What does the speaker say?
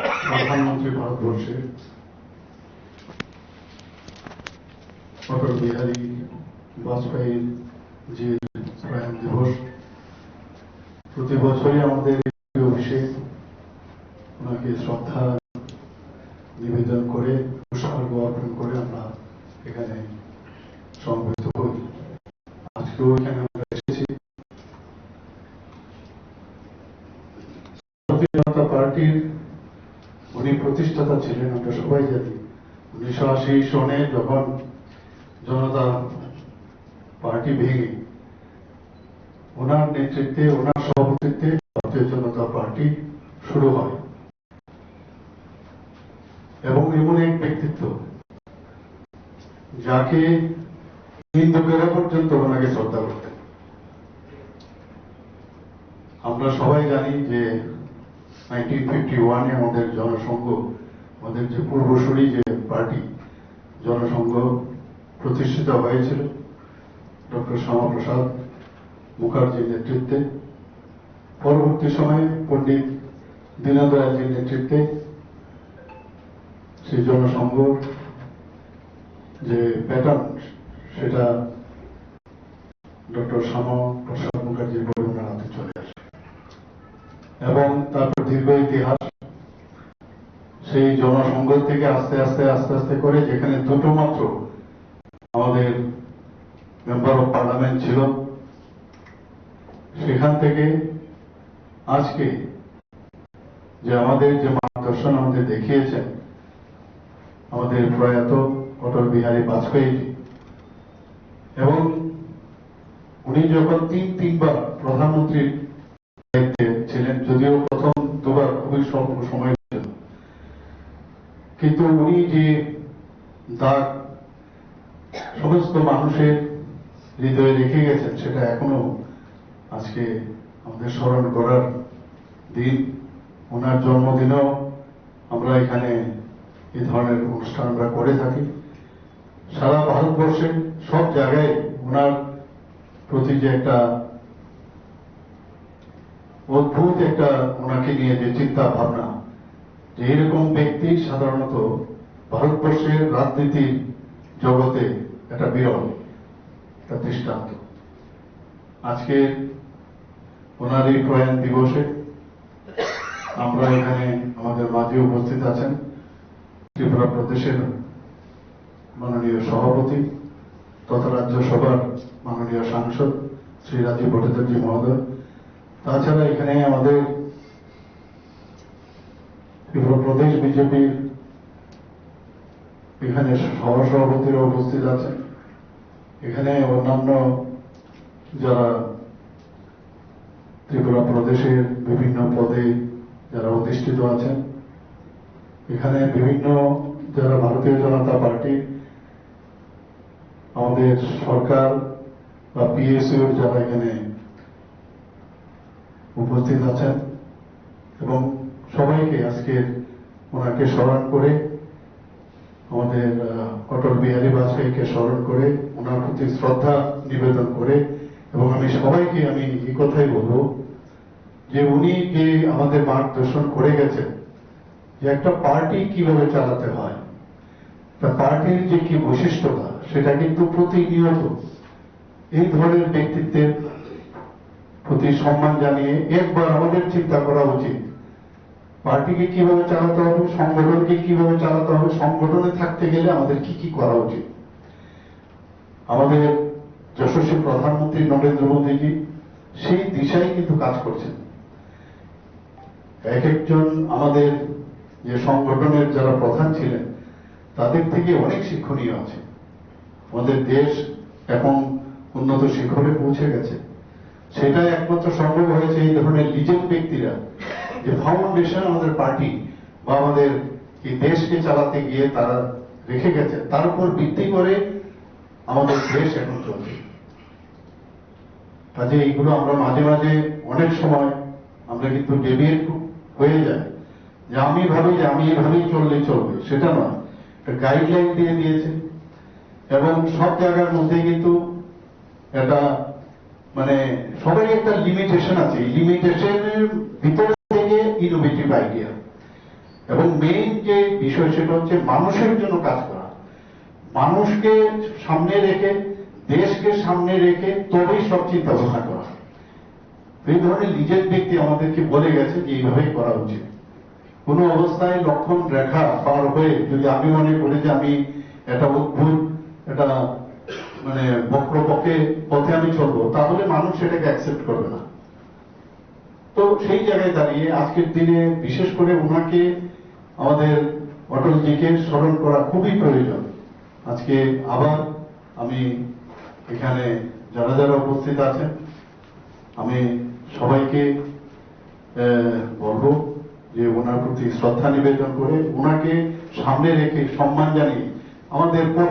প্রধানমন্ত্রী ভারতবর্ষের অটল বিহারী বাজপেয়ীর যে প্রয়াণ দিবস, প্রতি বছরই আমাদের অফিসে ওনাকে শ্রদ্ধা নিবেদন করে উৎসর্গ অর্পণ করে আমরা এখানে সমবেত হই। আজকেও এখানে আমরা এসেছি। ভারতীয় জনতা পার্টির উনি প্রতিষ্ঠাতা ছিলেন, আমরা সবাই জানি। 1980 সনে যখন জনতা পার্টি ভেঙে ওনার নেতৃত্বে, ওনার সভাপতিত্বে ভারতীয় জনতা পার্টি শুরু হয়। এবং এমন এক ব্যক্তিত্ব যাকে হিন্দুকেরা পর্যন্ত ওনাকে শ্রদ্ধা করতেন। আমরা সবাই জানি যে 1951-এ আমাদের জনসংঘ, আমাদের যে পূর্বসূরি যে পার্টি জনসংঘ প্রতিষ্ঠিত হয়েছিল ডক্টর শ্যামাপ্রসাদ মুখার্জির নেতৃত্বে। পরবর্তী সময়ে পণ্ডিত দীনদয়ালজির নেতৃত্বে সেই জনসংঘ যে প্যাটার্ন, সেটা ডক্টর শ্যামাপ্রসাদ মুখার্জির বরুণার হাতে চলে আসে এবং তারপর দীর্ঘ ইতিহাস সেই জনসংঘ থেকে আস্তে আস্তে আস্তে আস্তে করে যেখানে দুটো মাত্র আমাদের মেম্বার অফ পার্লামেন্ট ছিল, সেখান থেকে আজকে যে আমাদের যে মার্গদর্শন আমাদের দেখিয়েছেন আমাদের প্রয়াত অটল বিহারী বাজপেয়ী, এবং উনি যখন তিনবার প্রধানমন্ত্রীর দায়িত্বে ছিলেন, যদিও প্রথম দুবার খুবই স্বল্প সময় ছিল, কিন্তু উনি যে দাগ সমস্ত মানুষের হৃদয়ে রেখে গেছেন সেটা এখনো আজকে আমাদের স্মরণ করার দিন। ওনার জন্মদিনেও আমরা এখানে এই ধরনের অনুষ্ঠান আমরা করে থাকি। সারা ভারতবর্ষে সব জায়গায় ওনার প্রতি যে একটা অদ্ভুত একটা ওনাকে নিয়ে যে চিন্তা ভাবনা, যে এরকম ব্যক্তি সাধারণত ভারতবর্ষের রাজনীতির জগতে একটা বিরল একটা দৃষ্টান্ত। আজকে ওনার এই প্রয়াণ দিবসে আমরা এখানে আমাদের মাঝে উপস্থিত আছেন ত্রিপুরা প্রদেশের মাননীয় সভাপতি তথা রাজ্যসভার মাননীয় সাংসদ শ্রী রাজীব ভট্টাচার্য মহোদয়। তাছাড়া এখানে আমাদের ত্রিপুরা প্রদেশ বিজেপির এখানে সহসভাপতিরা উপস্থিত আছেন। এখানে অন্যান্য যারা ত্রিপুরা প্রদেশের বিভিন্ন পদে যারা অধিষ্ঠিত আছেন, এখানে বিভিন্ন যারা ভারতীয় জনতা পার্টি, আমাদের সরকার বা পিএসইউর যারা এখানে উপস্থিত আছেন, এবং সবাইকে আজকে ওনাকে স্মরণ করে, আমাদের অটল বিহারী বাজপেয়ীকে স্মরণ করে, ওনার প্রতি শ্রদ্ধা নিবেদন করে, এবং আমি সবাইকে আমি এই কথাই বলবো যে উনি যে আমাদের মার্গদর্শন করে গেছেন যে একটা পার্টি কিভাবে চালাতে হয়, পার্টির যে কি বৈশিষ্ট্যতা, সেটা কিন্তু প্রতিনিয়ত এই ধরনের ব্যক্তিত্বের প্রতি সম্মান জানিয়ে একবার আমাদের চিন্তা করা উচিত পার্টিকে কিভাবে চালাতে হবে, সংগঠনকে কিভাবে চালাতে হবে, সংগঠনে থাকতে গেলে আমাদের কি কি করা উচিত। আমাদের যশস্বী প্রধানমন্ত্রী নরেন্দ্র মোদীজি সেই দিশায় কিন্তু কাজ করছেন। এক একজন আমাদের যে সংগঠনের যারা প্রধান ছিলেন তাদের থেকে অনেক শিক্ষণীয় আছে। আমাদের দেশ এখন উন্নত শিখরে পৌঁছে গেছে, সেটা একমাত্র সম্ভব হয়েছে এই ধরনের লিজেন্ড ব্যক্তিরা যে ফাউন্ডেশন আমাদের পার্টি বা আমাদের এই দেশকে চালাতে গিয়ে তারা রেখে গেছে, তার উপর ভিত্তি করে আমাদের দেশ এখন চলছে। কাজে এইগুলো আমরা মাঝে মাঝে অনেক সময় আমরা কিন্তু ডেভিয়েট হয়ে যায় যে আমি ভাবি যে আমি এভাবেই চললে চলবে, সেটা নয়। একটা গাইডলাইন দিয়ে দিয়েছে এবং সব জায়গার মধ্যে কিন্তু এটা মানে সবাই একটা লিমিটেশন আছে, লিমিটেশনের ভিতরে থেকে ইনোভেটিভ আইডিয়া, এবং মেইন যে বিষয় সেটা হচ্ছে মানুষের জন্য কাজ করা, মানুষকে সামনে রেখে, দেশকে সামনে রেখে তবেই সব চিন্তা ভাবনা করা। এই ধরনের নিজের ব্যক্তি আমাদেরকে বলে গেছে যে এইভাবেই করা উচিত। কোন অবস্থায় লক্ষণ রেখা পার হয়ে যদি আমি মনে করি যে আমি এটা অদ্ভুত, এটা মানে বক্র পথে আমি চলবো, তাহলে মানুষ সেটাকে অ্যাকসেপ্ট করবে না। তো সেই জায়গায় দাঁড়িয়ে আজকের দিনে বিশেষ করে ওনাকে, আমাদের অটলজিকে স্মরণ করা খুবই প্রয়োজন। আজকে আবার আমি এখানে যারা যারা উপস্থিত আছেন, আমি সবাইকে বলবো যে ওনার প্রতি শ্রদ্ধা নিবেদন করে ওনাকে সামনে রেখে সম্মান জানিয়ে আমাদের পথ